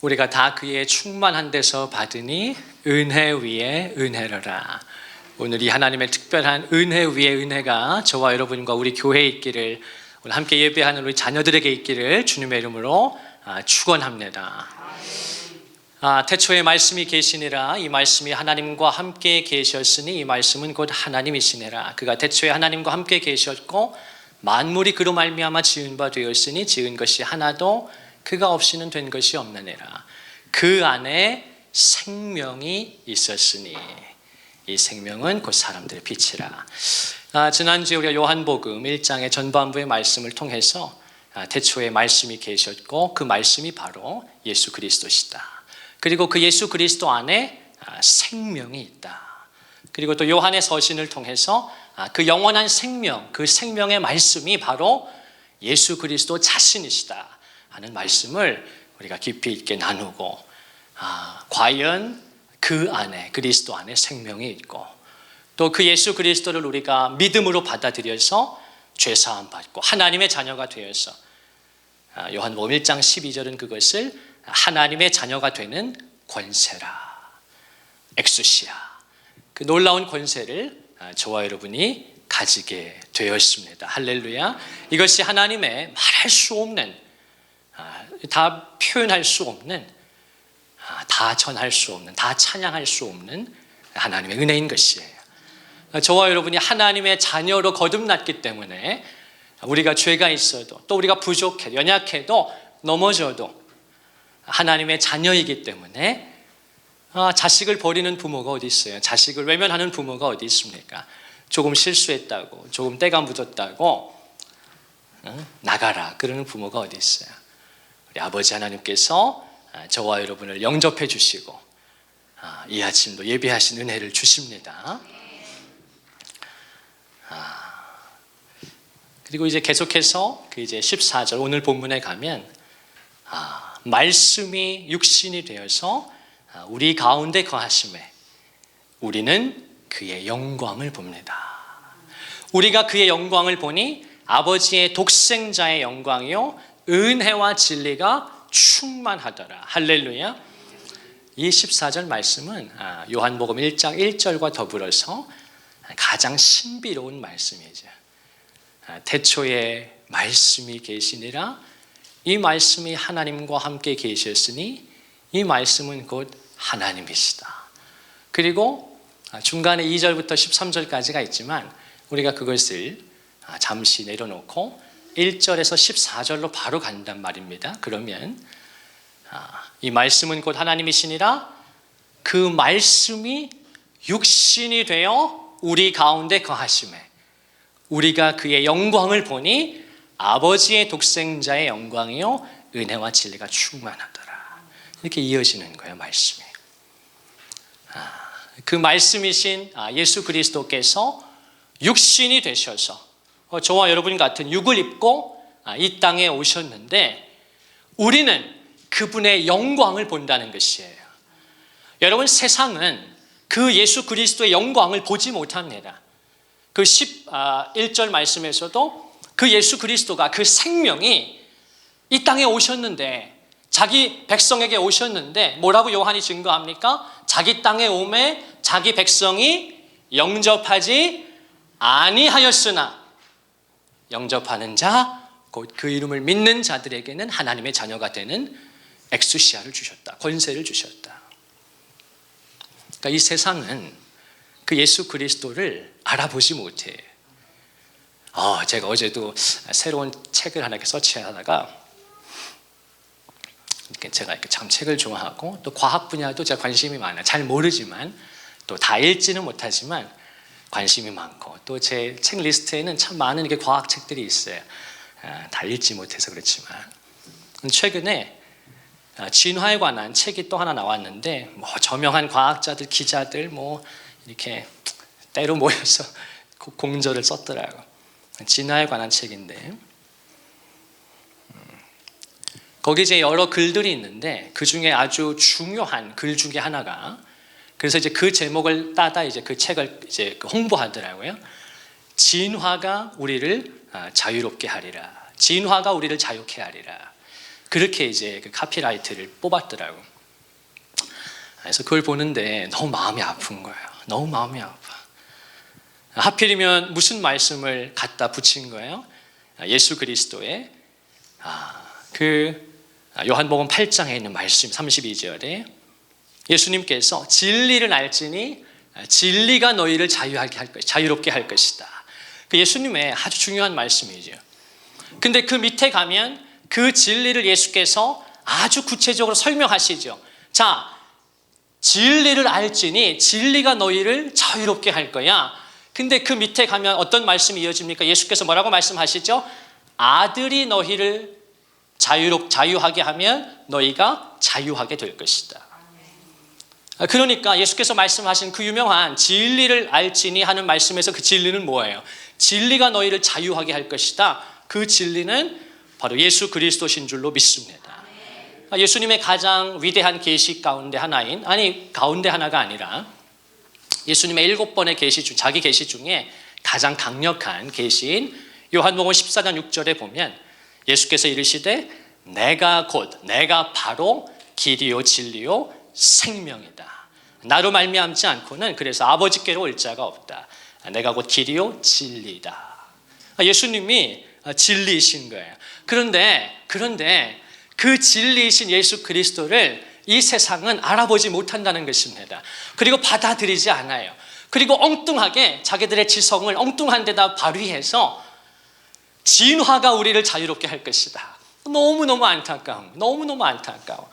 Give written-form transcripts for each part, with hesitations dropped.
우리가 다 그의 충만한 데서 받으니 은혜 위에 은혜로라. 오늘 이 하나님의 특별한 은혜 위에 은혜가 저와 여러분과 우리 교회에 있기를, 오늘 함께 예배하는 우리 자녀들에게 있기를 주님의 이름으로 축원합니다. 태초에 말씀이 계시니라. 이 말씀이 하나님과 함께 계셨으니 이 말씀은 곧 하나님이시니라. 그가 태초에 하나님과 함께 계셨고 만물이 그로 말미암아 지은 바 되었으니 지은 것이 하나도 그가 없이는 된 것이 없느니라. 그 안에 생명이 있었으니 이 생명은 곧 사람들의 빛이라. 지난주에 우리가 요한복음 1장의 전반부의 말씀을 통해서 태초에 말씀이 계셨고 그 말씀이 바로 예수 그리스도시다. 그리고 그 예수 그리스도 안에 생명이 있다. 그리고 또 요한의 서신을 통해서 그 영원한 생명, 그 생명의 말씀이 바로 예수 그리스도 자신이시다 하는 말씀을 우리가 깊이 있게 나누고, 과연 그 안에, 그리스도 안에 생명이 있고 또 그 예수 그리스도를 우리가 믿음으로 받아들여서 죄사함 받고 하나님의 자녀가 되어서, 요한복음 1장 12절은 그것을 하나님의 자녀가 되는 권세라, 엑수시아, 그 놀라운 권세를 저와 여러분이 가지게 되었습니다. 할렐루야. 이것이 하나님의 말할 수 없는, 다 표현할 수 없는, 다 전할 수 없는, 다 찬양할 수 없는 하나님의 은혜인 것이에요. 저와 여러분이 하나님의 자녀로 거듭났기 때문에 우리가 죄가 있어도 또 우리가 부족해도 연약해도 넘어져도 하나님의 자녀이기 때문에 자식을 버리는 부모가 어디 있어요? 자식을 외면하는 부모가 어디 있습니까? 조금 실수했다고, 조금 때가 묻었다고 나가라 그러는 부모가 어디 있어요? 우리 아버지 하나님께서 저와 여러분을 영접해 주시고 이 아침도 예배하신 은혜를 주십니다. 그리고 이제 계속해서 그 이제 14절 오늘 본문에 가면 말씀이 육신이 되어서 우리 가운데 거하심에 우리는 그의 영광을 봅니다. 우리가 그의 영광을 보니 아버지의 독생자의 영광이요 은혜와 진리가 충만하더라. 할렐루야. 이 14절 말씀은 요한복음 1장 1절과 더불어서 가장 신비로운 말씀이죠. 태초에 말씀이 계시니라. 이 말씀이 하나님과 함께 계셨으니 이 말씀은 곧 하나님이시다. 그리고 중간에 2절부터 13절까지가 있지만 우리가 그것을 잠시 내려놓고 1절에서 14절로 바로 간단 말입니다. 그러면 이 말씀은 곧 하나님이시니라. 그 말씀이 육신이 되어 우리 가운데 거하심에 우리가 그의 영광을 보니 아버지의 독생자의 영광이요 은혜와 진리가 충만하더라. 이렇게 이어지는 거예요, 말씀이. 그 말씀이신 예수 그리스도께서 육신이 되셔서 저와 여러분 같은 육을 입고 이 땅에 오셨는데 우리는 그분의 영광을 본다는 것이에요. 여러분, 세상은 그 예수 그리스도의 영광을 보지 못합니다. 그 11절 말씀에서도 그 예수 그리스도가, 그 생명이 이 땅에 오셨는데, 자기 백성에게 오셨는데 뭐라고 요한이 증거합니까? 자기 땅에 오매 자기 백성이 영접하지 아니하였으나 영접하는 자, 곧 그 이름을 믿는 자들에게는 하나님의 자녀가 되는 엑수시아를 주셨다. 권세를 주셨다. 그러니까 이 세상은 그 예수 그리스도를 알아보지 못해. 제가 어제도 새로운 책을 하나 서치하다가 제가 참 책을 좋아하고 또 과학 분야도 제가 관심이 많아요. 잘 모르지만 또 다 읽지는 못하지만 관심이 많고 또 제 책 리스트에는 참 많은 이렇게 과학 책들이 있어요. 다 읽지 못해서 그렇지만 최근에 진화에 관한 책이 또 하나 나왔는데 저명한 과학자들, 기자들 이렇게 때로 모여서 공저를 썼더라고요. 진화에 관한 책인데 거기 이제 여러 글들이 있는데 그 중에 아주 중요한 글 중에 하나가, 그래서 이제 그 제목을 따다 이제 그 책을 이제 홍보하더라고요. 진화가 우리를 자유롭게 하리라. 진화가 우리를 자유케 하리라. 그렇게 이제 그 카피라이트를 뽑았더라고. 그래서 그걸 보는데 너무 마음이 아픈 거예요. 너무 마음이 아파. 하필이면 무슨 말씀을 갖다 붙인 거예요? 예수 그리스도의 요한복음 8장에 있는 말씀 32절에 예수님께서 진리를 알지니 진리가 너희를 자유롭게 할 것이다. 그 예수님의 아주 중요한 말씀이죠. 근데 그 밑에 가면 그 진리를 예수께서 아주 구체적으로 설명하시죠. 자, 진리를 알지니 진리가 너희를 자유롭게 할 거야. 근데 그 밑에 가면 어떤 말씀이 이어집니까? 예수께서 뭐라고 말씀하시죠? 아들이 너희를 자유하게 하면 너희가 자유하게 될 것이다. 그러니까 예수께서 말씀하신 그 유명한 진리를 알지니 하는 말씀에서 그 진리는 뭐예요? 진리가 너희를 자유하게 할 것이다. 그 진리는 바로 예수 그리스도신 줄로 믿습니다. 예수님의 가장 위대한 계시 가운데 하나인, 가운데 하나가 아니라 예수님의 7번의 계시 중, 자기 계시 중에 가장 강력한 계시인 요한복음 14장 6절에 보면 예수께서 이르시되 내가 바로 길이요 진리요 생명이다. 나로 말미암지 않고는 그래서 아버지께로 올 자가 없다. 내가 곧 길이요 진리다. 예수님이 진리이신 거예요. 그런데 그 진리이신 예수 그리스도를 이 세상은 알아보지 못한다는 것입니다. 그리고 받아들이지 않아요. 그리고 엉뚱하게 자기들의 지성을 엉뚱한 데다 발휘해서 진화가 우리를 자유롭게 할 것이다. 너무너무 안타까워. 너무너무 안타까워.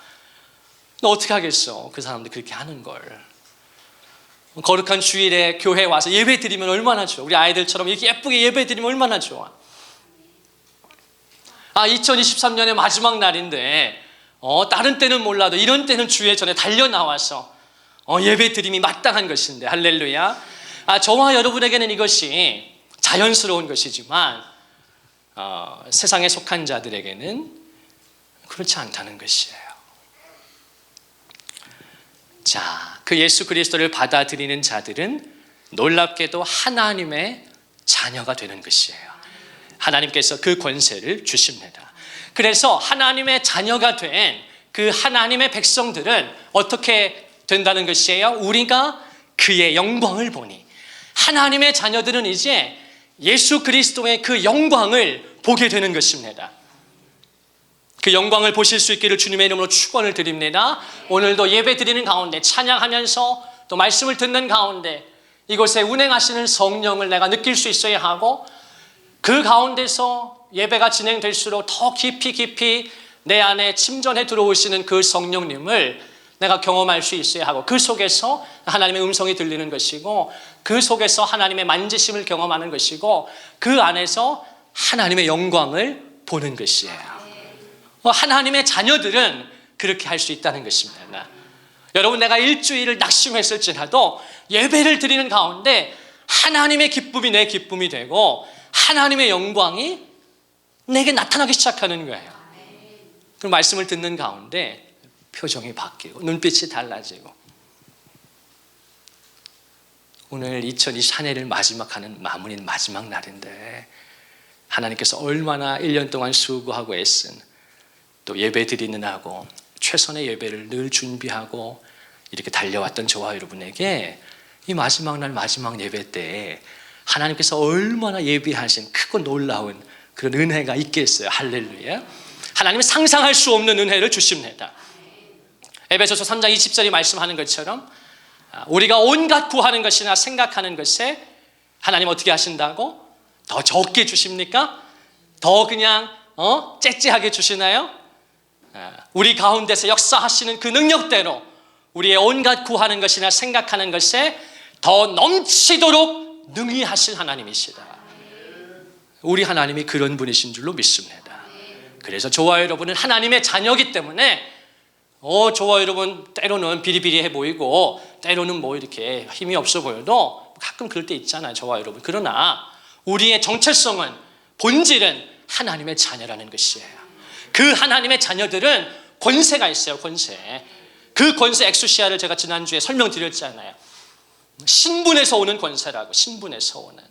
어떻게 하겠어? 그 사람들 그렇게 하는 걸. 거룩한 주일에 교회에 와서 예배 드리면 얼마나 좋아. 우리 아이들처럼 이렇게 예쁘게 예배 드리면 얼마나 좋아. 2023년의 마지막 날인데 다른 때는 몰라도 이런 때는 주의 전에 달려 나와서 예배 드림이 마땅한 것인데 할렐루야. 저와 여러분에게는 이것이 자연스러운 것이지만 세상에 속한 자들에게는 그렇지 않다는 것이에요. 자, 그 예수 그리스도를 받아들이는 자들은 놀랍게도 하나님의 자녀가 되는 것이에요. 하나님께서 그 권세를 주십니다. 그래서 하나님의 자녀가 된 그 하나님의 백성들은 어떻게 된다는 것이에요? 우리가 그의 영광을 보니, 하나님의 자녀들은 이제 예수 그리스도의 그 영광을 보게 되는 것입니다. 그 영광을 보실 수 있기를 주님의 이름으로 축원을 드립니다. 오늘도 예배 드리는 가운데 찬양하면서 또 말씀을 듣는 가운데 이곳에 운행하시는 성령을 내가 느낄 수 있어야 하고, 그 가운데서 예배가 진행될수록 더 깊이 내 안에 침전해 들어오시는 그 성령님을 내가 경험할 수 있어야 하고, 그 속에서 하나님의 음성이 들리는 것이고, 그 속에서 하나님의 만지심을 경험하는 것이고, 그 안에서 하나님의 영광을 보는 것이에요. 하나님의 자녀들은 그렇게 할 수 있다는 것입니다. 여러분, 내가 일주일을 낙심했을지라도 예배를 드리는 가운데 하나님의 기쁨이 내 기쁨이 되고 하나님의 영광이 내게 나타나기 시작하는 거예요. 그 말씀을 듣는 가운데 표정이 바뀌고 눈빛이 달라지고, 오늘 2020 한 해를 마지막하는 마무리는 마지막 날인데 하나님께서 얼마나 1년 동안 수고하고 애쓴, 또 예배 드리는 하고 최선의 예배를 늘 준비하고 이렇게 달려왔던 저와 여러분에게 이 마지막 날 마지막 예배 때 하나님께서 얼마나 예비하신 크고 놀라운 그런 은혜가 있겠어요. 할렐루야. 하나님은 상상할 수 없는 은혜를 주십니다. 에베소서 3장 20절이 말씀하는 것처럼 우리가 온갖 구하는 것이나 생각하는 것에 하나님 어떻게 하신다고? 더 적게 주십니까? 더 그냥 째째하게 주시나요? 우리 가운데서 역사하시는 그 능력대로 우리의 온갖 구하는 것이나 생각하는 것에 더 넘치도록 능히 하실 하나님이시다. 우리 하나님이 그런 분이신 줄로 믿습니다. 그래서 저와 여러분은 하나님의 자녀이기 때문에 저와 여러분 때로는 비리비리해 보이고 때로는 뭐 이렇게 힘이 없어 보여도 가끔 그럴 때 있잖아요, 저와 여러분. 그러나 우리의 정체성은, 본질은 하나님의 자녀라는 것이에요. 그 하나님의 자녀들은 권세가 있어요. 권세. 그 권세 엑수시아를 제가 지난주에 설명드렸잖아요. 신분에서 오는 권세라고. 신분에서 오는.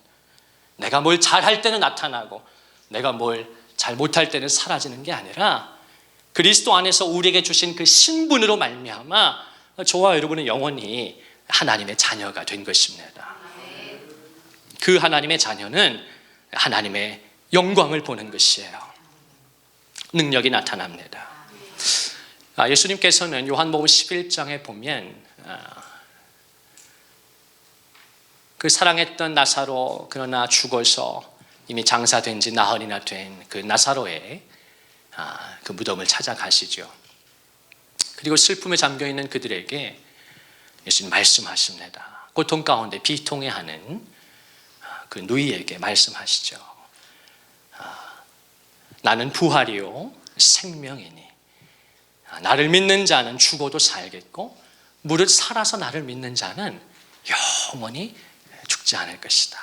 내가 뭘 잘할 때는 나타나고 내가 뭘 잘 못할 때는 사라지는 게 아니라 그리스도 안에서 우리에게 주신 그 신분으로 말미암아 저와 여러분은 영원히 하나님의 자녀가 된 것입니다. 그 하나님의 자녀는 하나님의 영광을 보는 것이에요. 능력이 나타납니다. 예수님께서는 요한복음 11장에 보면 그 사랑했던 나사로 그러나 죽어서 이미 장사된 지 나흘이나 된 그 나사로의 그 무덤을 찾아가시죠. 그리고 슬픔에 잠겨있는 그들에게 예수님 말씀하십니다. 고통 가운데 비통해하는 그 누이에게 말씀하시죠. 나는 부활이요 생명이니 나를 믿는 자는 죽어도 살겠고 무릇 살아서 나를 믿는 자는 영원히 죽지 않을 것이다.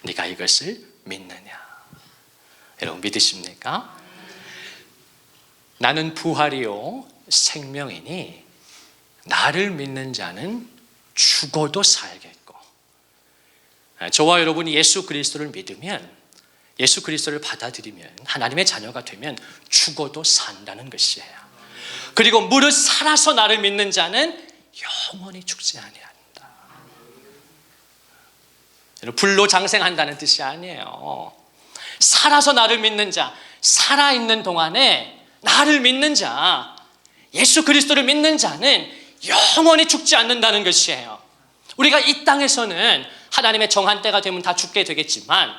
네가 이것을 믿느냐? 여러분 믿으십니까? 나는 부활이요 생명이니 나를 믿는 자는 죽어도 살겠고, 저와 여러분이 예수 그리스도를 믿으면, 예수 그리스도를 받아들이면, 하나님의 자녀가 되면 죽어도 산다는 것이에요. 그리고 무릇 살아서 나를 믿는 자는 영원히 죽지 아니한다. 불로 장생한다는 뜻이 아니에요. 살아서 나를 믿는 자, 살아있는 동안에 나를 믿는 자, 예수 그리스도를 믿는 자는 영원히 죽지 않는다는 것이에요. 우리가 이 땅에서는 하나님의 정한 때가 되면 다 죽게 되겠지만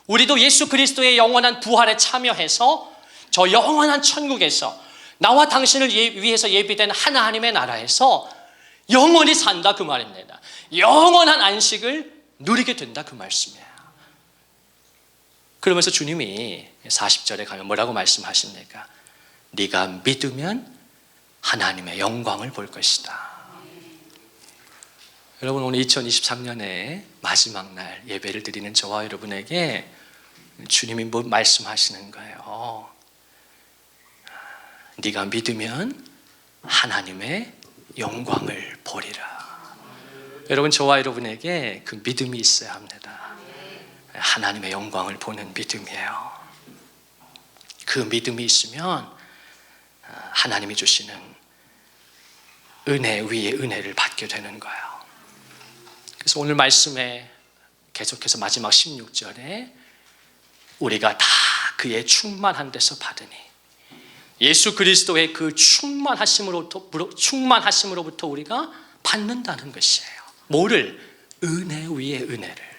우리도 예수 그리스도의 영원한 부활에 참여해서 저 영원한 천국에서 나와 당신을 위해서 예비된 하나님의 나라에서 영원히 산다 그 말입니다. 영원한 안식을 누리게 된다 그 말씀이에요. 그러면서 주님이 40절에 가면 뭐라고 말씀하십니까? 네가 믿으면 하나님의 영광을 볼 것이다. 여러분 오늘 2023년의 마지막 날 예배를 드리는 저와 여러분에게 주님이 뭐 말씀하시는 거예요? 네가 믿으면 하나님의 영광을 보리라. 여러분 저와 여러분에게 그 믿음이 있어야 합니다. 하나님의 영광을 보는 믿음이에요. 그 믿음이 있으면 하나님이 주시는 은혜 위에 은혜를 받게 되는 거예요. 그래서 오늘 말씀에 계속해서 마지막 16절에 우리가 다 그의 충만한 데서 받으니, 예수 그리스도의 그 충만하심으로부터 우리가 받는다는 것이에요. 뭐를? 은혜 위에 은혜를.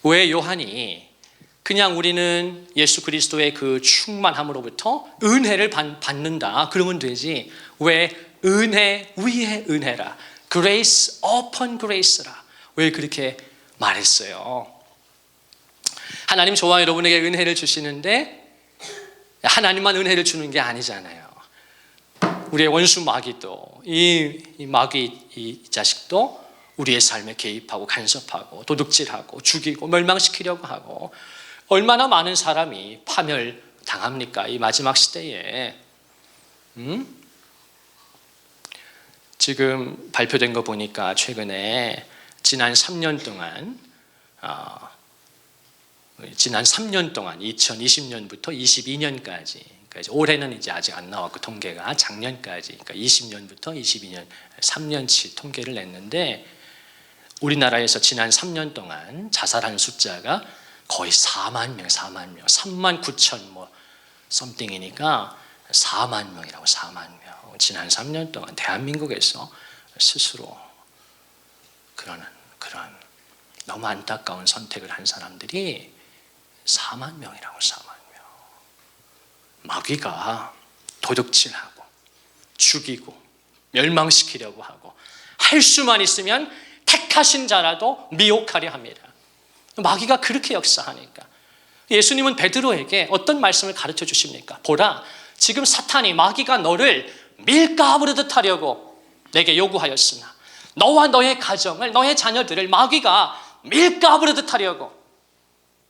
왜 요한이 그냥 우리는 예수 그리스도의 그 충만함으로부터 은혜를 받는다 그러면 되지, 왜 은혜 위에 은혜라, grace upon grace라, 왜 그렇게 말했어요? 하나님 저와 여러분에게 은혜를 주시는데 하나님만 은혜를 주는 게 아니잖아요. 우리의 원수 마귀도, 이 마귀 이 자식도 우리의 삶에 개입하고 간섭하고 도둑질하고 죽이고 멸망시키려고 하고, 얼마나 많은 사람이 파멸당합니까? 이 마지막 시대에. 지금 발표된 거 보니까 최근에 지난 3년 동안 2020년부터 22년까지, 그러니까 이제 올해는 이제 아직 안 나왔고 통계가 작년까지, 그러니까 20년부터 22년 3년치 통계를 냈는데 우리나라에서 지난 3년 동안 자살한 숫자가 거의 4만 명, 3만 9천 뭐 썸띵이니까 4만 명이라고. 4만 명. 지난 3년 동안 대한민국에서 스스로 그런 너무 안타까운 선택을 한 사람들이 4만 명이라고. 4만 명. 마귀가 도둑질하고 죽이고 멸망시키려고 하고, 할 수만 있으면 택하신 자라도 미혹하려 합니다. 마귀가 그렇게 역사하니까 예수님은 베드로에게 어떤 말씀을 가르쳐 주십니까? 보라, 지금 사탄이, 마귀가 너를 밀가부르듯 하려고 내게 요구하였으나 너와 너의 가정을, 너의 자녀들을 마귀가 밀가부르듯 하려고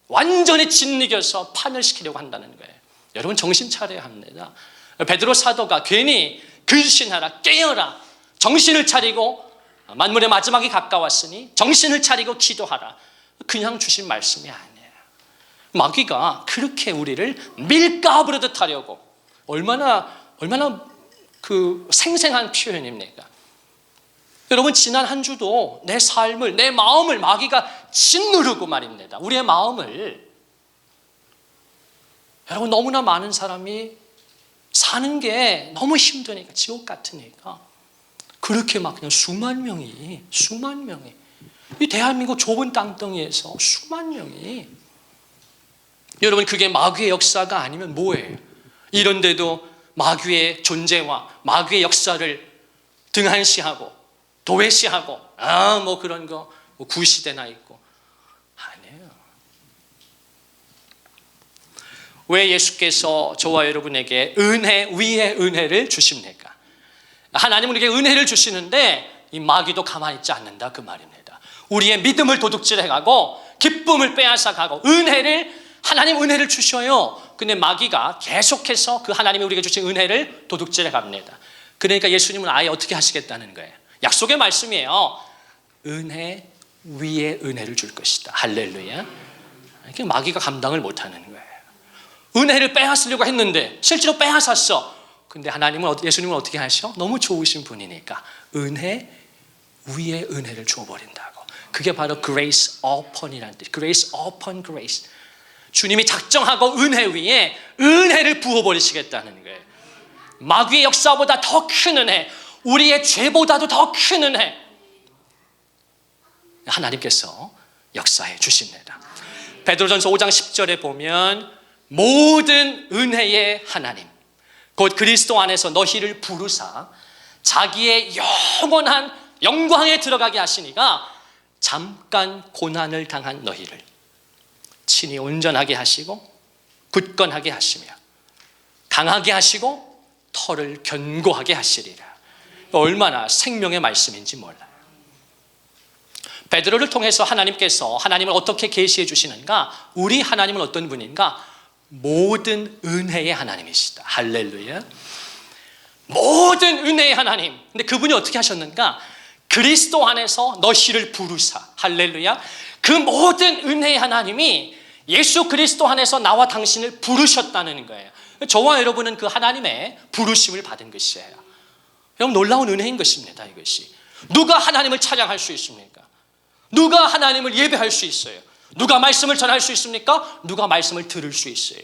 완전히 짓이겨서 파멸시키려고 한다는 거예요. 여러분 정신 차려야 합니다. 베드로 사도가 괜히 근신하라, 깨어라, 정신을 차리고 만물의 마지막이 가까웠으니 정신을 차리고 기도하라, 그냥 주신 말씀이 아니에요. 마귀가 그렇게 우리를 밀가부르듯 하려고, 얼마나 그 생생한 표현입니까? 여러분, 지난 한 주도 내 삶을, 내 마음을 마귀가 짓누르고 말입니다. 우리의 마음을. 여러분, 너무나 많은 사람이 사는 게 너무 힘드니까, 지옥 같으니까 그렇게 막 그냥 수만 명이 이 대한민국 좁은 땅덩이에서 수만 명이, 여러분, 그게 마귀의 역사가 아니면 뭐예요? 이런데도 마귀의 존재와 마귀의 역사를 등한시하고 도외시하고 뭐 그런 거 뭐 구시대나 있고, 아니에요. 왜 예수께서 저와 여러분에게 은혜 위에 은혜를 주십니까? 하나님은 우리에게 은혜를 주시는데 이 마귀도 가만히 있지 않는다, 그 말입니다. 우리의 믿음을 도둑질해가고 기쁨을 빼앗아가고, 하나님 은혜를 주셔요. 근데 마귀가 계속해서 그 하나님이 우리에게 주신 은혜를 도둑질해갑니다. 그러니까 예수님은 아예 어떻게 하시겠다는 거예요? 약속의 말씀이에요. 은혜 위에 은혜를 줄 것이다. 할렐루야. 이게 마귀가 감당을 못하는 거예요. 은혜를 빼앗으려고 했는데 실제로 빼앗았어. 근데 예수님은 어떻게 하셔? 너무 좋으신 분이니까 은혜 위에 은혜를 주어버린다고. 그게 바로 grace upon이라는 뜻. grace upon grace. 주님이 작정하고 은혜 위에 은혜를 부어버리시겠다는 거예요. 마귀의 역사보다 더 큰 은혜, 우리의 죄보다도 더 큰 은혜, 하나님께서 역사해 주십니다. 베드로전서 5장 10절에 보면 모든 은혜의 하나님 곧 그리스도 안에서 너희를 부르사 자기의 영원한 영광에 들어가게 하시니가 잠깐 고난을 당한 너희를 친히 온전하게 하시고 굳건하게 하시며 강하게 하시고 털을 견고하게 하시리라. 얼마나 생명의 말씀인지 몰라요. 베드로를 통해서 하나님께서 하나님을 어떻게 계시해 주시는가? 우리 하나님은 어떤 분인가? 모든 은혜의 하나님이시다. 할렐루야. 모든 은혜의 하나님. 근데 그분이 어떻게 하셨는가? 그리스도 안에서 너희를 부르사. 할렐루야. 그 모든 은혜의 하나님이 예수 그리스도 안에서 나와 당신을 부르셨다는 거예요. 저와 여러분은 그 하나님의 부르심을 받은 것이에요. 여러분, 놀라운 은혜인 것입니다. 이것이. 누가 하나님을 찬양할 수 있습니까? 누가 하나님을 예배할 수 있어요? 누가 말씀을 전할 수 있습니까? 누가 말씀을 들을 수 있어요?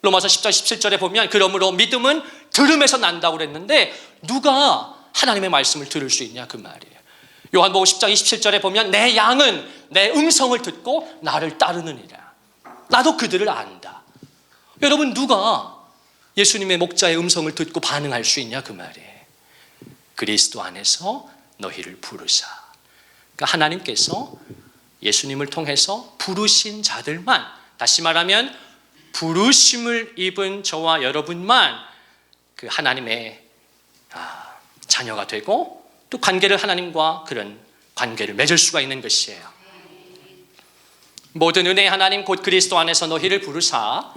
로마서 10장 17절에 보면 그러므로 믿음은 들음에서 난다고 그랬는데 누가 하나님의 말씀을 들을 수 있냐, 그 말이에요. 요한복음 10장 27절에 보면 내 양은 내 음성을 듣고 나를 따르느니라. 나도 그들을 안다. 여러분, 누가 예수님의 목자의 음성을 듣고 반응할 수 있냐, 그 말이에요. 그리스도 안에서 너희를 부르사. 그러니까 하나님께서 예수님을 통해서 부르신 자들만, 다시 말하면 부르심을 입은 저와 여러분만 그 하나님의 자녀가 되고 또 하나님과 그런 관계를 맺을 수가 있는 것이에요. 모든 은혜의 하나님 곧 그리스도 안에서 너희를 부르사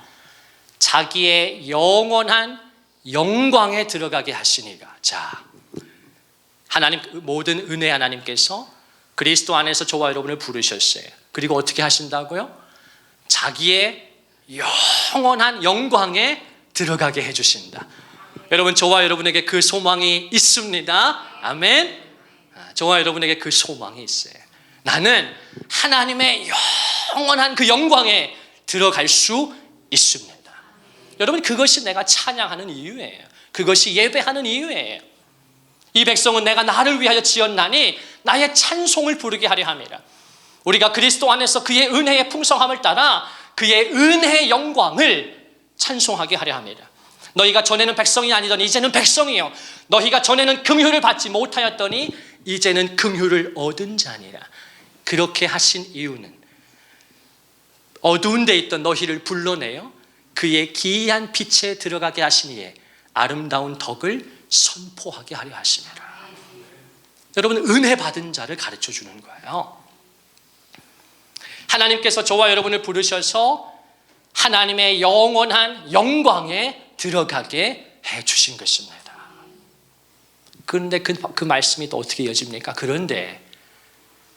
자기의 영원한 영광에 들어가게 하시니가. 자, 하나님, 모든 은혜의 하나님께서 그리스도 안에서 저와 여러분을 부르셨어요. 그리고 어떻게 하신다고요? 자기의 영원한 영광에 들어가게 해주신다. 여러분, 저와 여러분에게 그 소망이 있습니다. 아멘. 저와 여러분에게 그 소망이 있어요. 나는 하나님의 영원한 그 영광에 들어갈 수 있습니다. 여러분, 그것이 내가 찬양하는 이유예요. 그것이 예배하는 이유예요. 이 백성은 내가 나를 위하여 지었나니 나의 찬송을 부르게 하려 함이라. 우리가 그리스도 안에서 그의 은혜의 풍성함을 따라 그의 은혜의 영광을 찬송하게 하려 합니다. 너희가 전에는 백성이 아니더니 이제는 백성이요, 너희가 전에는 긍휼을 받지 못하였더니 이제는 긍휼을 얻은 자니라. 그렇게 하신 이유는 어두운 데 있던 너희를 불러내어 그의 기이한 빛에 들어가게 하시니에 아름다운 덕을 선포하게 하려 하심이라. 여러분, 은혜 받은 자를 가르쳐 주는 거예요. 하나님께서 저와 여러분을 부르셔서 하나님의 영원한 영광에 들어가게 해 주신 것입니다. 그런데 그 말씀이 또 어떻게 이어집니까? 그런데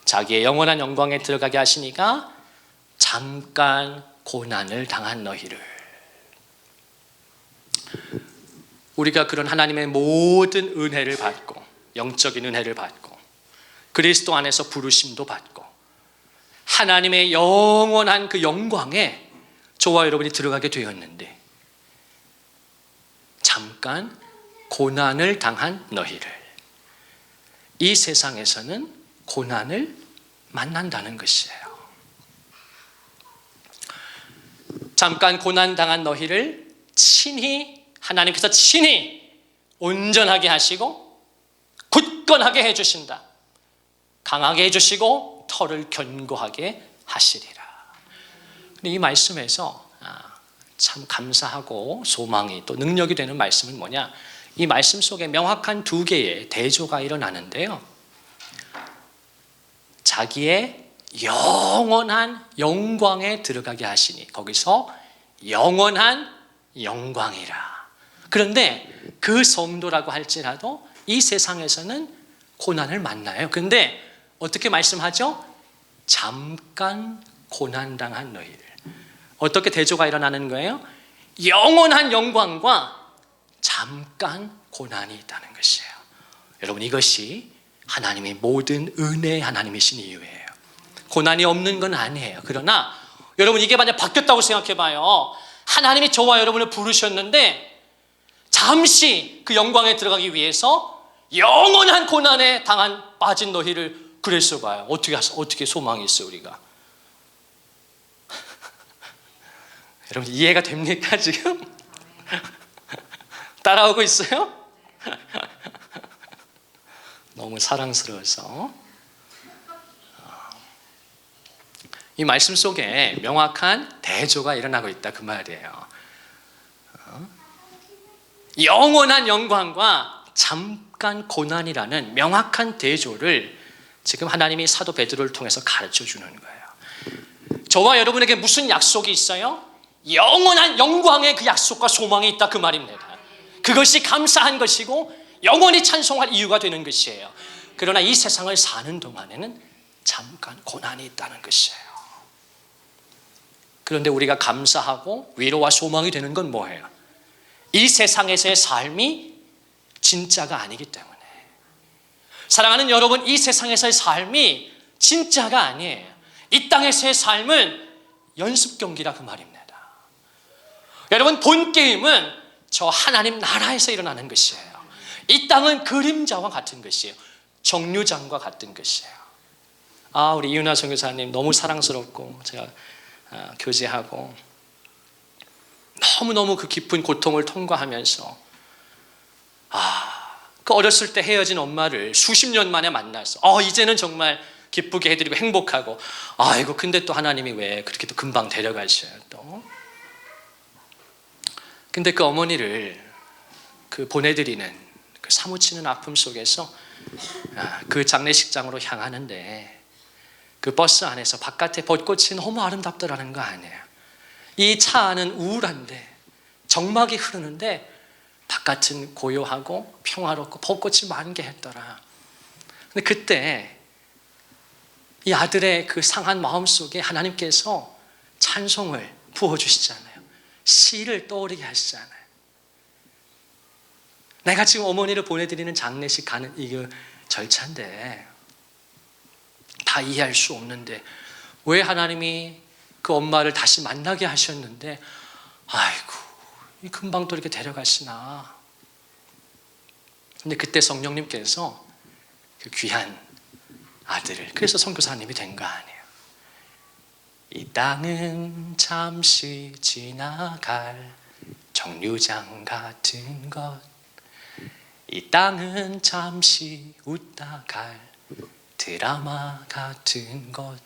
자기의 영원한 영광에 들어가게 하시니까 잠깐 고난을 당한 너희를. 우리가 그런 하나님의 모든 은혜를 받고, 영적인 은혜를 받고, 그리스도 안에서 부르심도 받고, 하나님의 영원한 그 영광에 저와 여러분이 들어가게 되었는데, 잠깐 고난을 당한 너희를, 이 세상에서는 고난을 만난다는 것이에요. 잠깐 고난 당한 너희를 친히 하나님께서 친히 온전하게 하시고 굳건하게 해주신다. 강하게 해주시고 털을 견고하게 하시리라. 이 말씀에서 참 감사하고 소망이 또 능력이 되는 말씀은 뭐냐? 이 말씀 속에 명확한 두 개의 대조가 일어나는데요. 자기의 영원한 영광에 들어가게 하시니, 거기서 영원한 영광이라. 그런데 그 성도라고 할지라도 이 세상에서는 고난을 만나요. 그런데 어떻게 말씀하죠? 잠깐 고난당한 너희를. 어떻게 대조가 일어나는 거예요? 영원한 영광과 잠깐 고난이 있다는 것이에요. 여러분, 이것이 하나님의 모든 은혜의 하나님이신 이유예요. 고난이 없는 건 아니에요. 그러나 여러분, 이게 만약 바뀌었다고 생각해 봐요. 하나님이 저와 여러분을 부르셨는데 잠시 그 영광에 들어가기 위해서 영원한 고난에 빠진 너희를 그랬어 봐요. 어떻게 소망이 있어 우리가? 여러분, 이해가 됩니까 지금? 따라오고 있어요? 너무 사랑스러워서. 이 말씀 속에 명확한 대조가 일어나고 있다 그 말이에요. 영원한 영광과 잠깐 고난이라는 명확한 대조를 지금 하나님이 사도 베드로를 통해서 가르쳐 주는 거예요. 저와 여러분에게 무슨 약속이 있어요? 영원한 영광의 그 약속과 소망이 있다 그 말입니다. 그것이 감사한 것이고 영원히 찬송할 이유가 되는 것이에요. 그러나 이 세상을 사는 동안에는 잠깐 고난이 있다는 것이에요. 그런데 우리가 감사하고 위로와 소망이 되는 건 뭐예요? 이 세상에서의 삶이 진짜가 아니기 때문에. 사랑하는 여러분, 이 세상에서의 삶이 진짜가 아니에요. 이 땅에서의 삶은 연습 경기라 그 말입니다. 여러분, 본 게임은 저 하나님 나라에서 일어나는 것이에요. 이 땅은 그림자와 같은 것이에요. 정류장과 같은 것이에요. 우리 이윤아 선교사님 너무 사랑스럽고 제가 교제하고 너무너무 그 깊은 고통을 통과하면서 그 어렸을 때 헤어진 엄마를 수십 년 만에 만나서 이제는 정말 기쁘게 해드리고 행복하고, 아이고 근데 또 하나님이 왜 그렇게 또 금방 데려가셔요 또. 근데 그 어머니를 보내드리는 그 사무치는 아픔 속에서 그 장례식장으로 향하는데 그 버스 안에서 바깥에 벚꽃이 너무 아름답더라는 거 아니에요. 이 차 안은 우울한데 정막이 흐르는데 바깥은 고요하고 평화롭고 벚꽃이 만개했더라. 근데 그때 이 아들의 그 상한 마음 속에 하나님께서 찬송을 부어주시잖아요. 시를 떠오르게 하시잖아요. 내가 지금 어머니를 보내드리는 장례식 가는 이거 절차인데 다 이해할 수 없는데 왜 하나님이 그 엄마를 다시 만나게 하셨는데 아이고 금방 또 이렇게 데려가시나. 근데 그때 성령님께서 그 귀한 아들을, 그래서 선교사님이 된 거 아니에요. 이 땅은 잠시 지나갈 정류장 같은 것, 이 땅은 잠시 웃다 갈 드라마 같은 것,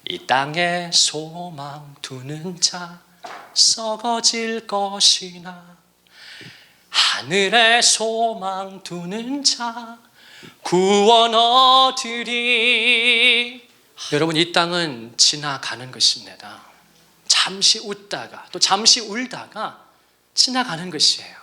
이 땅에 소망 두는 자 썩어질 것이나 하늘에 소망 두는 자 구원 얻으리. 여러분, 이 땅은 지나가는 것입니다. 잠시 웃다가 또 잠시 울다가 지나가는 것이에요.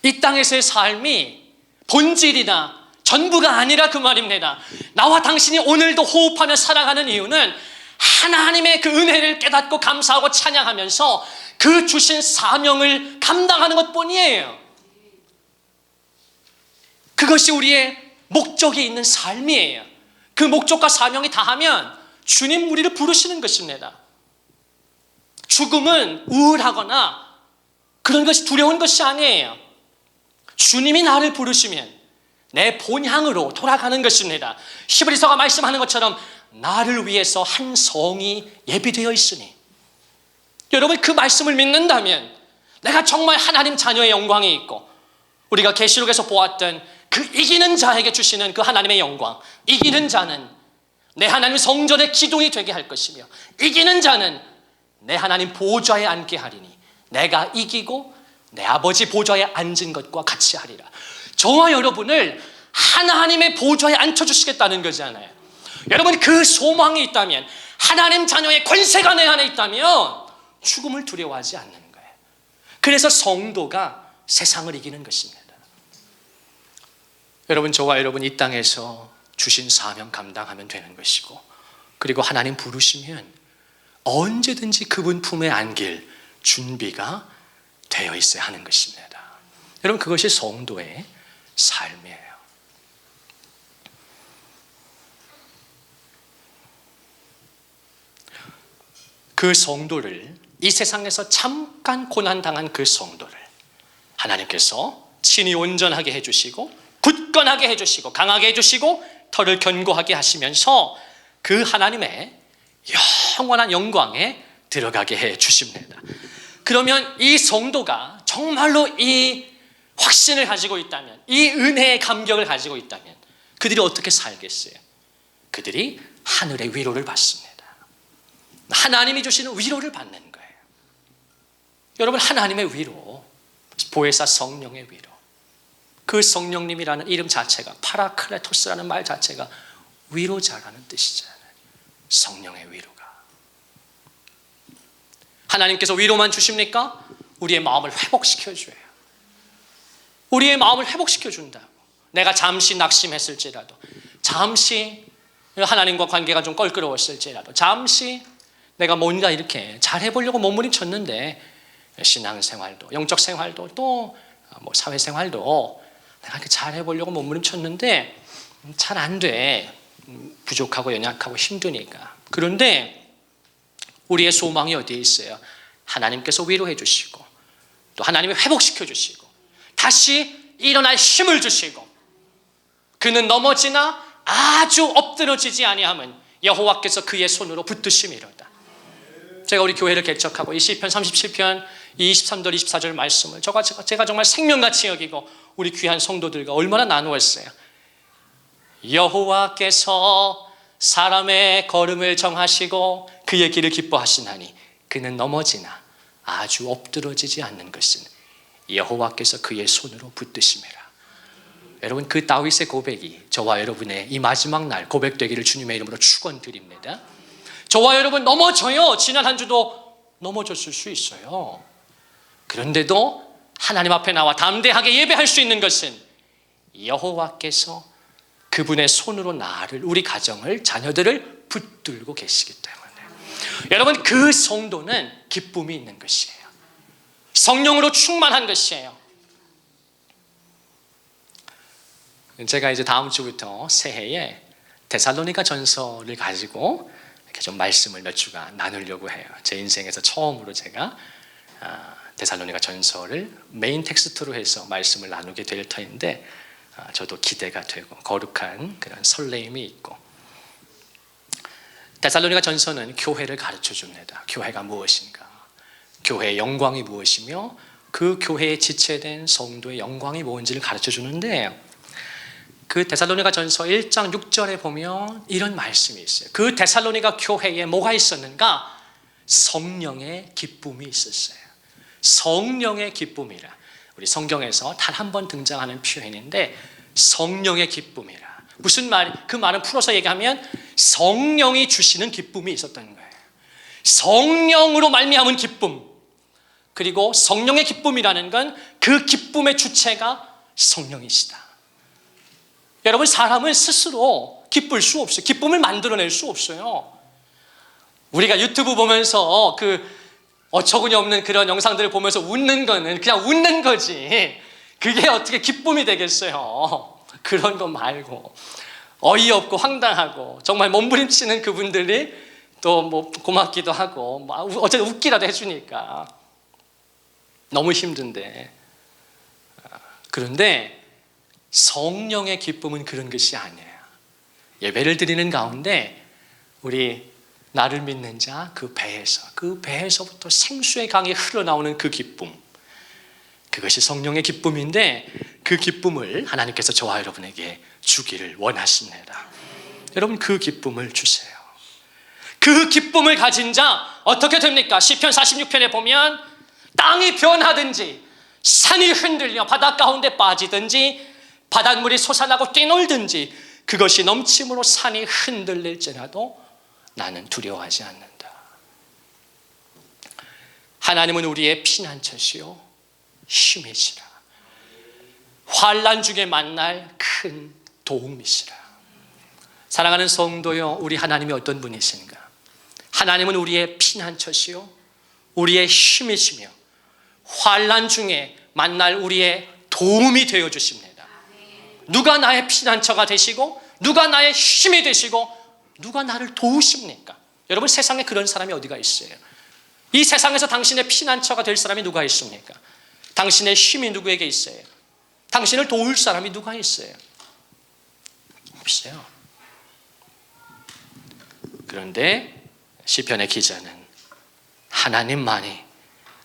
이 땅에서의 삶이 본질이나 전부가 아니라 그 말입니다. 나와 당신이 오늘도 호흡하며 살아가는 이유는 하나님의 그 은혜를 깨닫고 감사하고 찬양하면서 그 주신 사명을 감당하는 것뿐이에요. 그것이 우리의 목적이 있는 삶이에요. 그 목적과 사명이 다하면 주님 우리를 부르시는 것입니다. 죽음은 우울하거나 그런 것이 두려운 것이 아니에요. 주님이 나를 부르시면 내 본향으로 돌아가는 것입니다. 히브리서가 말씀하는 것처럼 나를 위해서 한 성이 예비되어 있으니, 여러분 그 말씀을 믿는다면 내가 정말 하나님 자녀의 영광이 있고, 우리가 계시록에서 보았던 그 이기는 자에게 주시는 그 하나님의 영광, 이기는 자는 내 하나님 성전의 기둥이 되게 할 것이며, 이기는 자는 내 하나님 보좌에 앉게 하리니 내가 이기고 내 아버지 보좌에 앉은 것과 같이 하리라. 저와 여러분을 하나님의 보좌에 앉혀주시겠다는 거잖아요. 여러분 그 소망이 있다면, 하나님 자녀의 권세가 내 안에 있다면 죽음을 두려워하지 않는 거예요. 그래서 성도가 세상을 이기는 것입니다. 여러분, 저와 여러분 이 땅에서 주신 사명 감당하면 되는 것이고, 그리고 하나님 부르시면 언제든지 그분 품에 안길 준비가 되어 있어야 하는 것입니다. 여러분 그것이 성도의 삶이에요. 그 성도를, 이 세상에서 잠깐 고난당한 그 성도를 하나님께서 친히 온전하게 해주시고 굳건하게 해주시고 강하게 해주시고 털을 견고하게 하시면서 그 하나님의 영원한 영광에 들어가게 해주십니다. 그러면 이 성도가 정말로 이 확신을 가지고 있다면, 이 은혜의 감격을 가지고 있다면 그들이 어떻게 살겠어요? 그들이 하늘의 위로를 받습니다. 하나님이 주시는 위로를 받는 거예요. 여러분 하나님의 위로, 보혜사 성령의 위로, 그 성령님이라는 이름 자체가, 파라클레토스라는 말 자체가 위로자라는 뜻이잖아요. 성령의 위로가. 하나님께서 위로만 주십니까? 우리의 마음을 회복시켜줘요. 우리의 마음을 회복시켜준다고. 내가 잠시 낙심했을지라도, 잠시 하나님과 관계가 좀 껄끄러웠을지라도, 잠시 내가 뭔가 이렇게 잘해보려고 몸부림쳤는데, 신앙생활도, 영적 생활도, 또 뭐 사회생활도 내가 이렇게 잘해보려고 몸부림쳤는데 잘 안 돼. 부족하고 연약하고 힘드니까. 그런데 우리의 소망이 어디에 있어요? 하나님께서 위로해 주시고, 또 하나님이 회복시켜 주시고, 다시 일어날 힘을 주시고, 그는 넘어지나 아주 엎드러지지 아니함은 여호와께서 그의 손으로 붙드심이로다. 제가 우리 교회를 개척하고 이 시편 37편 23절 24절 말씀을 제가 정말 생명같이 여기고 우리 귀한 성도들과 얼마나 나누었어요. 여호와께서 사람의 걸음을 정하시고 그의 길을 기뻐하시나니 그는 넘어지나 아주 엎드러지지 않는 것은 여호와께서 그의 손으로 붙드심이라. 여러분 그 다윗의 고백이 저와 여러분의 이 마지막 날 고백되기를 주님의 이름으로 축원드립니다. 저와 여러분 넘어져요. 지난 한 주도 넘어졌을 수 있어요. 그런데도 하나님 앞에 나와 담대하게 예배할 수 있는 것은 여호와께서 그분의 손으로 나를, 우리 가정을, 자녀들을 붙들고 계시기 때문에, 여러분 그 성도는 기쁨이 있는 것이에요. 성령으로 충만한 것이에요. 제가 이제 다음 주부터 새해에 데살로니가 전서를 가지고 이렇게 좀 말씀을 몇 주간 나누려고 해요. 제 인생에서 처음으로 제가 데살로니가 전서를 메인 텍스트로 해서 말씀을 나누게 될 터인데, 저도 기대가 되고 거룩한 그런 설레임이 있고. 데살로니가 전서는 교회를 가르쳐 줍니다. 교회가 무엇인가, 교회의 영광이 무엇이며 그 교회에 지체된 성도의 영광이 뭔지를 가르쳐 주는데, 그 데살로니가 전서 1장 6절에 보면 이런 말씀이 있어요. 그 데살로니가 교회에 뭐가 있었는가? 성령의 기쁨이 있었어요. 성령의 기쁨이라. 우리 성경에서 단 한 번 등장하는 표현인데, 성령의 기쁨이라. 무슨 말? 그 말은 풀어서 얘기하면 성령이 주시는 기쁨이 있었다는 거예요. 성령으로 말미암은 기쁨. 그리고 성령의 기쁨이라는 건 그 기쁨의 주체가 성령이시다. 여러분 사람은 스스로 기쁠 수 없어요. 기쁨을 만들어낼 수 없어요. 우리가 유튜브 보면서 그 어처구니 없는 그런 영상들을 보면서 웃는 거는 그냥 웃는 거지. 그게 어떻게 기쁨이 되겠어요. 그런 거 말고 어이없고 황당하고 정말 몸부림치는 그분들이 또 뭐 고맙기도 하고 뭐 어쨌든 웃기라도 해주니까 너무 힘든데, 그런데 성령의 기쁨은 그런 것이 아니에요. 예배를 드리는 가운데 우리 나를 믿는 자 그 배에서부터 생수의 강이 흘러나오는 그 기쁨, 그것이 성령의 기쁨인데 그 기쁨을 하나님께서 저와 여러분에게 주기를 원하십니다. 여러분, 그 기쁨을 주세요. 그 기쁨을 가진 자 어떻게 됩니까? 시편 46편에 보면 땅이 변하든지 산이 흔들려 바다 가운데 빠지든지 바닷물이 솟아나고 뛰놀든지 그것이 넘침으로 산이 흔들릴지라도 나는 두려워하지 않는다. 하나님은 우리의 피난처시요 힘이시라. 환난 중에 만날 큰 도움이시라. 사랑하는 성도요, 우리 하나님이 어떤 분이신가? 하나님은 우리의 피난처시요 우리의 힘이시며 환난 중에 만날 우리의 도움이 되어 주십니다. 누가 나의 피난처가 되시고 누가 나의 힘이 되시고 누가 나를 도우십니까? 여러분, 세상에 그런 사람이 어디가 있어요? 이 세상에서 당신의 피난처가 될 사람이 누가 있습니까? 당신의 힘이 누구에게 있어요? 당신을 도울 사람이 누가 있어요? 없어요. 그런데 시편의 기자는 하나님만이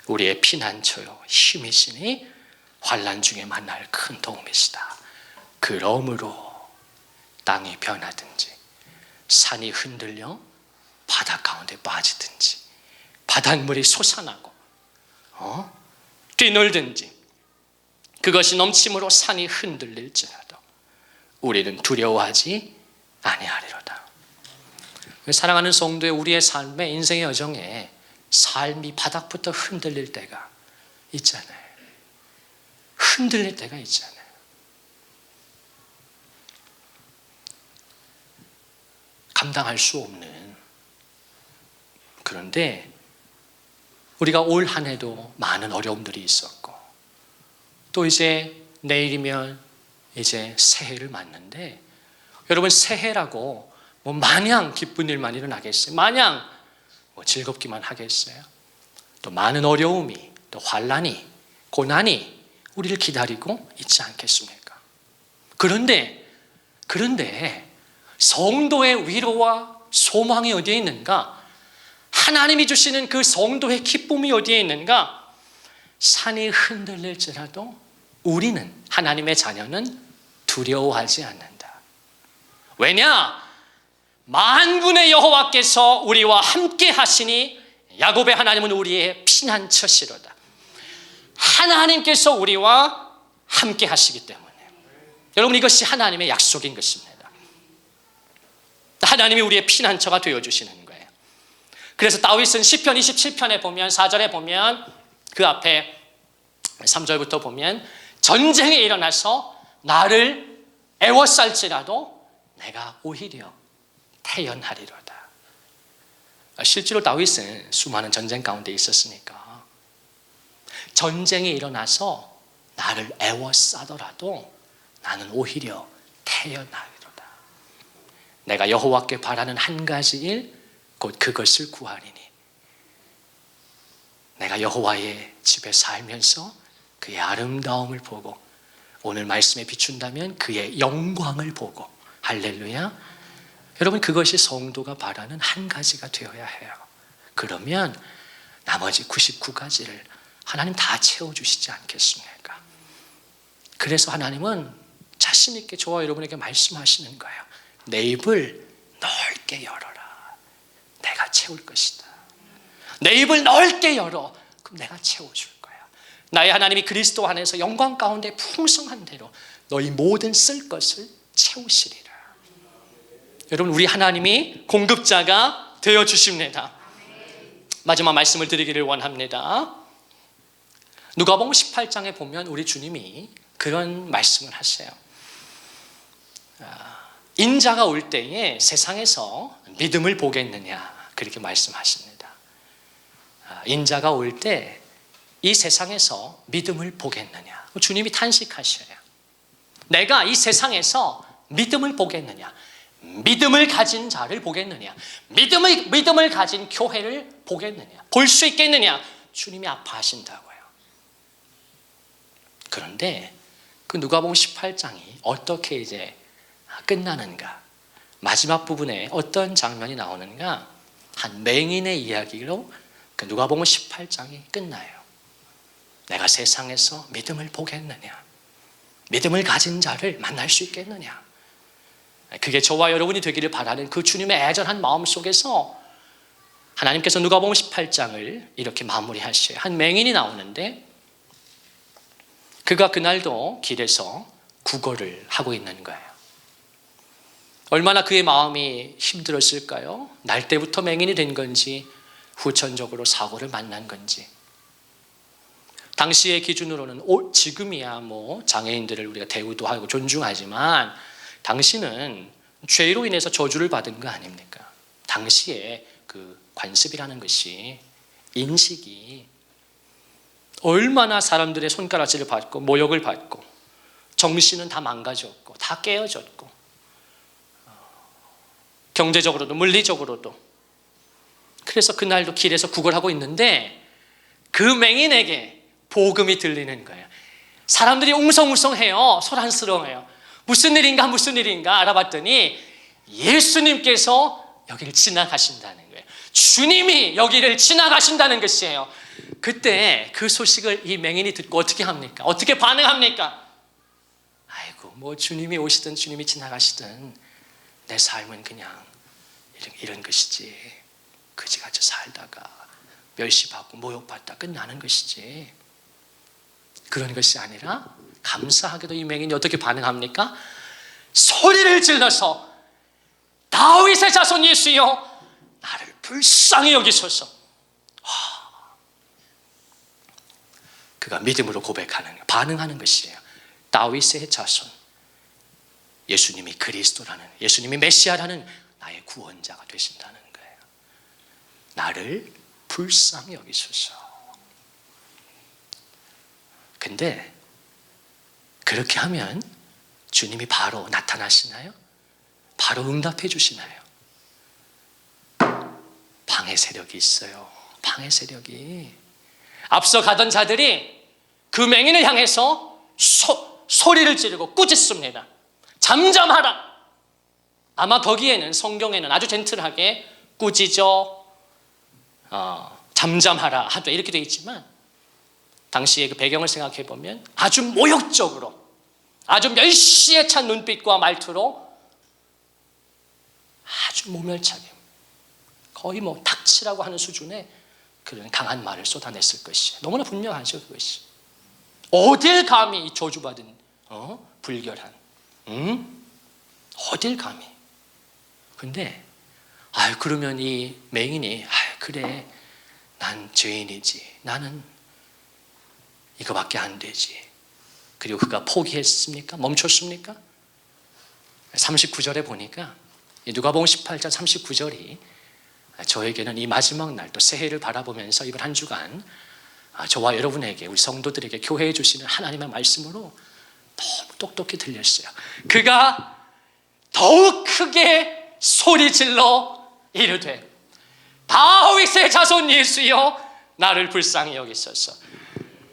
우리의 피난처요 힘이시니 환난 중에 만날 큰 도움이시다. 그러므로 땅이 변하든지 산이 흔들려 바다 가운데 빠지든지 바닷물이 솟아나고 뛰놀든지 그것이 넘침으로 산이 흔들릴지라도 우리는 두려워하지 아니하리로다. 사랑하는 성도의 우리의 삶의 인생의 여정에 삶이 바닥부터 흔들릴 때가 있잖아요. 흔들릴 때가 있잖아요. 감당할 수 없는. 그런데 우리가 올 한 해도 많은 어려움들이 있었고 또 이제 내일이면 이제 새해를 맞는데 여러분, 새해라고 뭐 마냥 기쁜 일만 일어나겠어요? 마냥 뭐 즐겁기만 하겠어요? 또 많은 어려움이 또 환난이 고난이 우리를 기다리고 있지 않겠습니까? 그런데 성도의 위로와 소망이 어디에 있는가? 하나님이 주시는 그 성도의 기쁨이 어디에 있는가? 산이 흔들릴지라도 우리는, 하나님의 자녀는 두려워하지 않는다. 왜냐? 만군의 여호와께서 우리와 함께 하시니 야곱의 하나님은 우리의 피난처시로다. 하나님께서 우리와 함께 하시기 때문에 여러분, 이것이 하나님의 약속인 것입니다. 하나님이 우리의 피난처가 되어주시는 거예요. 그래서 다윗은 시편 27편에 보면 4절에 보면 그 앞에 3절부터 보면 전쟁이 일어나서 나를 애워쌀지라도 내가 오히려 태연하리로다. 실제로 다윗은 수많은 전쟁 가운데 있었으니까 전쟁이 일어나서 나를 애워싸더라도 나는 오히려 태연하리로다. 내가 여호와께 바라는 한 가지 일, 곧 그것을 구하리니 내가 여호와의 집에 살면서 그의 아름다움을 보고 오늘 말씀에 비춘다면 그의 영광을 보고, 할렐루야. 여러분, 그것이 성도가 바라는 한 가지가 되어야 해요. 그러면 나머지 99가지를 하나님 다 채워주시지 않겠습니까? 그래서 하나님은 자신 있게 저와 여러분에게 말씀하시는 거예요. 내 입을 넓게 열어라. 내가 채울 것이다. 내 입을 넓게 열어. 그럼 내가 채워줄 거야. 나의 하나님이 그리스도 안에서 영광 가운데 풍성한 대로 너희 모든 쓸 것을 채우시리라. 여러분, 우리 하나님이 공급자가 되어주십니다. 마지막 말씀을 드리기를 원합니다. 누가복음 18장에 보면 우리 주님이 그런 말씀을 하세요. 인자가 올 때에 세상에서 믿음을 보겠느냐. 그렇게 말씀하십니다. 인자가 올 때 이 세상에서 믿음을 보겠느냐. 주님이 탄식하셔요. 내가 이 세상에서 믿음을 보겠느냐. 믿음을 가진 자를 보겠느냐. 믿음을 가진 교회를 보겠느냐. 볼 수 있겠느냐. 주님이 아파하신다고요. 그런데 그 누가복음 18장이 어떻게 이제 끝나는가. 마지막 부분에 어떤 장면이 나오는가. 한 맹인의 이야기로 그 누가복음 18장이 끝나요. 내가 세상에서 믿음을 보겠느냐. 믿음을 가진 자를 만날 수 있겠느냐. 그게 저와 여러분이 되기를 바라는 그 주님의 애절한 마음 속에서 하나님께서 누가복음 18장을 이렇게 마무리하셔요. 한 맹인이 나오는데 그가 그날도 길에서 구걸을 하고 있는 거예요. 얼마나 그의 마음이 힘들었을까요? 날 때부터 맹인이 된 건지 후천적으로 사고를 만난 건지. 당시의 기준으로는 지금이야 뭐 장애인들을 우리가 대우도 하고 존중하지만 당시는 죄로 인해서 저주를 받은 거 아닙니까? 당시에 그 관습이라는 것이 인식이 얼마나 사람들의 손가락질을 받고 모욕을 받고 정신은 다 망가졌고 다 깨어졌고 경제적으로도 물리적으로도. 그래서 그날도 길에서 구걸하고 있는데 그 맹인에게 복음이 들리는 거예요. 사람들이 웅성웅성해요. 소란스러워요. 무슨 일인가 알아봤더니 예수님께서 여기를 지나가신다는 거예요. 주님이 여기를 지나가신다는 것이에요. 그때 그 소식을 이 맹인이 듣고 어떻게 합니까? 어떻게 반응합니까? 아이고 뭐 주님이 오시든 주님이 지나가시든 내 삶은 그냥 이런 것이지. 그지같이 살다가 멸시받고 모욕받다 끝나는 것이지. 그런 것이 아니라 감사하게도 이 맹인이 어떻게 반응합니까? 소리를 질러서 다윗의 자손 예수여 나를 불쌍히 여기소서. 그가 믿음으로 고백하는 반응하는 것이에요. 다윗의 자손 예수님이 그리스도라는 예수님이 메시아라는 나의 구원자가 되신다는 거예요. 나를 불쌍히 여기소서. 근데 그렇게 하면 주님이 바로 나타나시나요? 바로 응답해 주시나요? 방해 세력이 있어요. 방해 세력이. 앞서 가던 자들이 그 맹인을 향해서 소리를 지르고 꾸짖습니다. 잠잠하라. 아마 거기에는 성경에는 아주 젠틀하게 꾸짖어 잠잠하라 하도 이렇게 되어 있지만 당시의 그 배경을 생각해 보면 아주 모욕적으로 아주 멸시에 찬 눈빛과 말투로 아주 모멸차게 거의 뭐 닥치라고 하는 수준의 그런 강한 말을 쏟아냈을 것이에요. 너무나 분명하죠 그것이. 어딜 감히 이 저주받은 불결한 어딜 감히. 근데 그러면 이 맹인이 그래 난 죄인이지 나는 이거밖에 안 되지. 그리고 그가 포기했습니까? 멈췄습니까? 39절에 보니까 누가복음 18장 39절이 저에게는 이 마지막 날 또 새해를 바라보면서 이번 한 주간 저와 여러분에게 우리 성도들에게 교회해 주시는 하나님의 말씀으로 너무 똑똑히 들렸어요. 그가 더욱 크게 소리질러 이르되 다윗의 자손 예수여 나를 불쌍히 여기소서.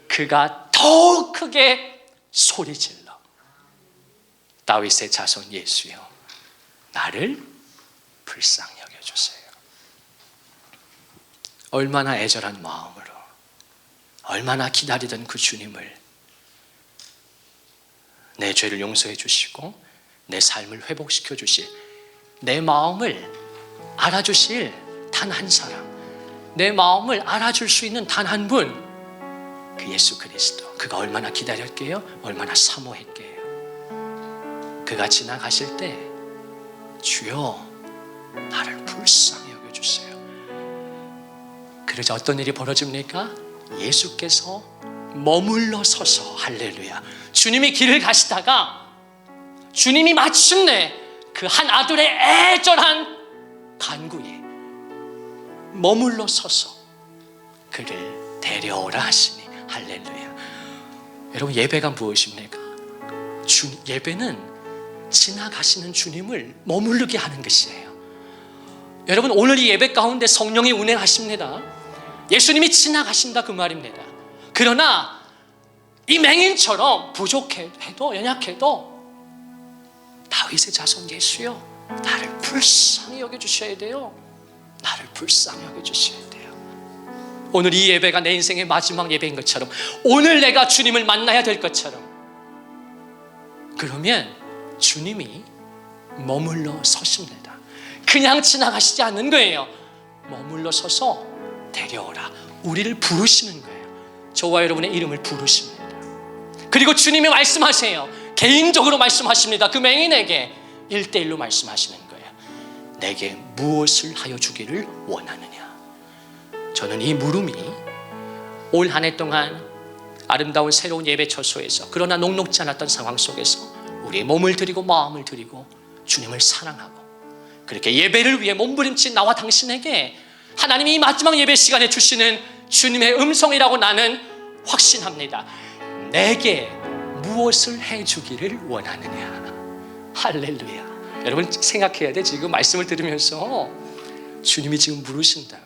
그가 더욱 크게 소리질러 다윗의 자손 예수여 나를 불쌍히 여겨주세요. 얼마나 애절한 마음으로 얼마나 기다리던 그 주님을 내 죄를 용서해 주시고 내 삶을 회복시켜 주실 내 마음을 알아주실 단 한 사람 내 마음을 알아줄 수 있는 단 한 분 그 예수 그리스도. 그가 얼마나 기다렸게요? 얼마나 사모했게요? 그가 지나가실 때 주여 나를 불쌍히 여겨주세요. 그러자 어떤 일이 벌어집니까? 예수께서 머물러 서서 할렐루야 주님이 길을 가시다가 주님이 마침내 그 한 아들의 애절한 간구에 머물러 서서 그를 데려오라 하시니. 할렐루야. 여러분, 예배가 무엇입니까? 예배는 지나가시는 주님을 머무르게 하는 것이에요. 여러분, 오늘 이 예배 가운데 성령이 운행하십니다. 예수님이 지나가신다 그 말입니다. 그러나 이 맹인처럼 부족해도 연약해도 다윗의 자손 예수여, 나를 불쌍히 여겨주셔야 돼요. 나를 불쌍히 여겨주셔야 돼요. 오늘 이 예배가 내 인생의 마지막 예배인 것처럼, 오늘 내가 주님을 만나야 될 것처럼, 그러면 주님이 머물러 서십니다. 그냥 지나가시지 않는 거예요. 머물러 서서 데려오라, 우리를 부르시는 거예요. 저와 여러분의 이름을 부르십니다. 그리고 주님이 말씀하세요. 개인적으로 말씀하십니다. 그 맹인에게 1대1로 말씀하시는 거예요. 내게 무엇을 하여 주기를 원하느냐. 저는 이 물음이 올 한 해 동안 아름다운 새로운 예배 처소에서, 그러나 녹록지 않았던 상황 속에서 우리의 몸을 드리고 마음을 드리고 주님을 사랑하고 그렇게 예배를 위해 몸부림친 나와 당신에게 하나님이 이 마지막 예배 시간에 주시는 주님의 음성이라고 나는 확신합니다. 내게 무엇을 해주기를 원하느냐. 할렐루야. 여러분, 생각해야 돼. 지금 말씀을 들으면서 주님이 지금 물으신다고.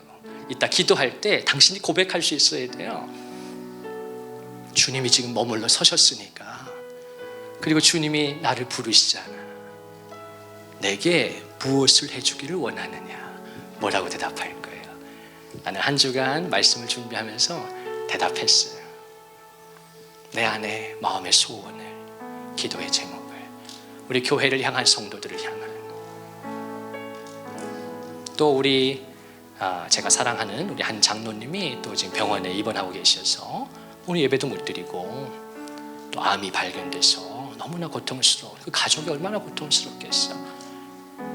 이따 기도할 때 당신이 고백할 수 있어야 돼요. 주님이 지금 머물러 서셨으니까. 그리고 주님이 나를 부르시잖아. 내게 무엇을 해주기를 원하느냐. 뭐라고 대답할 거예요? 나는 한 주간 말씀을 준비하면서 대답했어요. 내 안에 마음의 소원을, 기도의 제목을, 우리 교회를 향한 성도들을 향한, 또 우리 제가 사랑하는 우리 한 장로님이 또 지금 병원에 입원하고 계셔서 오늘 예배도 못 드리고 또 암이 발견돼서 너무나 고통스러워. 그 가족이 얼마나 고통스럽겠어.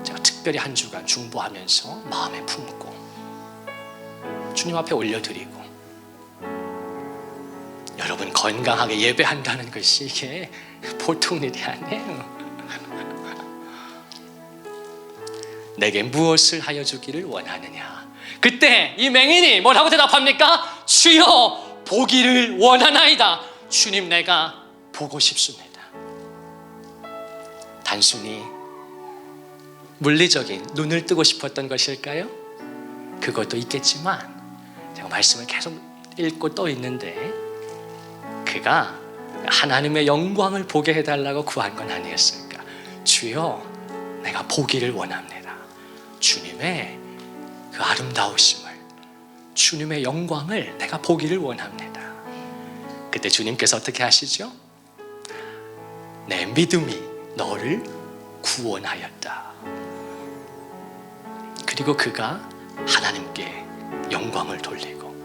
제가 특별히 한 주간 중보하면서 마음에 품고 주님 앞에 올려드리고, 여러분, 건강하게 예배한다는 것이 이게 보통 일이 아니에요. 내게 무엇을 하여 주기를 원하느냐. 그때 이 맹인이 뭐라고 대답합니까? 주여, 보기를 원하나이다. 주님, 내가 보고 싶습니다. 단순히 물리적인 눈을 뜨고 싶었던 것일까요? 그것도 있겠지만 제가 말씀을 계속 읽고 또 있는데 그가 하나님의 영광을 보게 해달라고 구한 건 아니었을까? 주여, 내가 보기를 원합니다. 주님의 그 아름다우심을, 주님의 영광을 내가 보기를 원합니다. 그때 주님께서 어떻게 하시죠? 내 믿음이 너를 구원하였다. 그리고 그가 하나님께 영광을 돌리고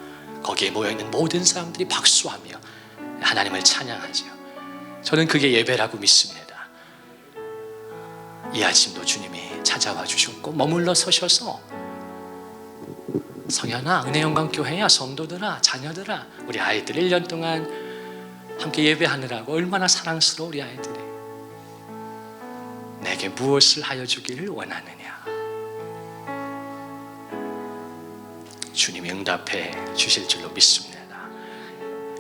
거기에 모여있는 모든 사람들이 박수하며 하나님을 찬양하죠. 저는 그게 예배라고 믿습니다. 이 아침도 주님이 찾아와 주셨고 머물러 서셔서, 성현아, 은혜영광교회야, 성도들아, 자녀들아, 우리 아이들 1년 동안 함께 예배하느라고 얼마나 사랑스러워. 우리 아이들이 내게 무엇을 하여 주기를 원하느냐. 주님이 응답해 주실 줄로 믿습니다.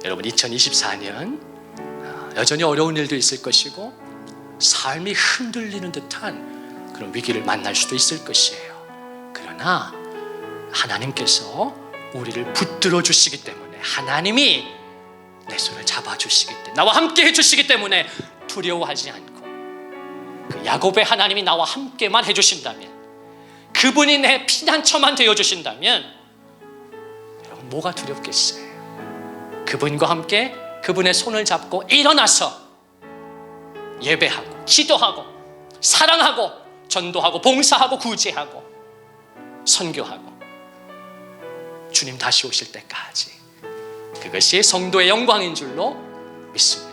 여러분, 2024년 여전히 어려운 일도 있을 것이고 삶이 흔들리는 듯한 그런 위기를 만날 수도 있을 것이에요. 그러나 하나님께서 우리를 붙들어 주시기 때문에, 하나님이 내 손을 잡아주시기 때문에, 나와 함께 해주시기 때문에 두려워하지 않고, 그 야곱의 하나님이 나와 함께만 해주신다면, 그분이 내 피난처만 되어주신다면 여러분, 뭐가 두렵겠어요? 그분과 함께 그분의 손을 잡고 일어나서 예배하고 기도하고 사랑하고 전도하고 봉사하고 구제하고 선교하고 주님 다시 오실 때까지, 그것이 성도의 영광인 줄로 믿습니다.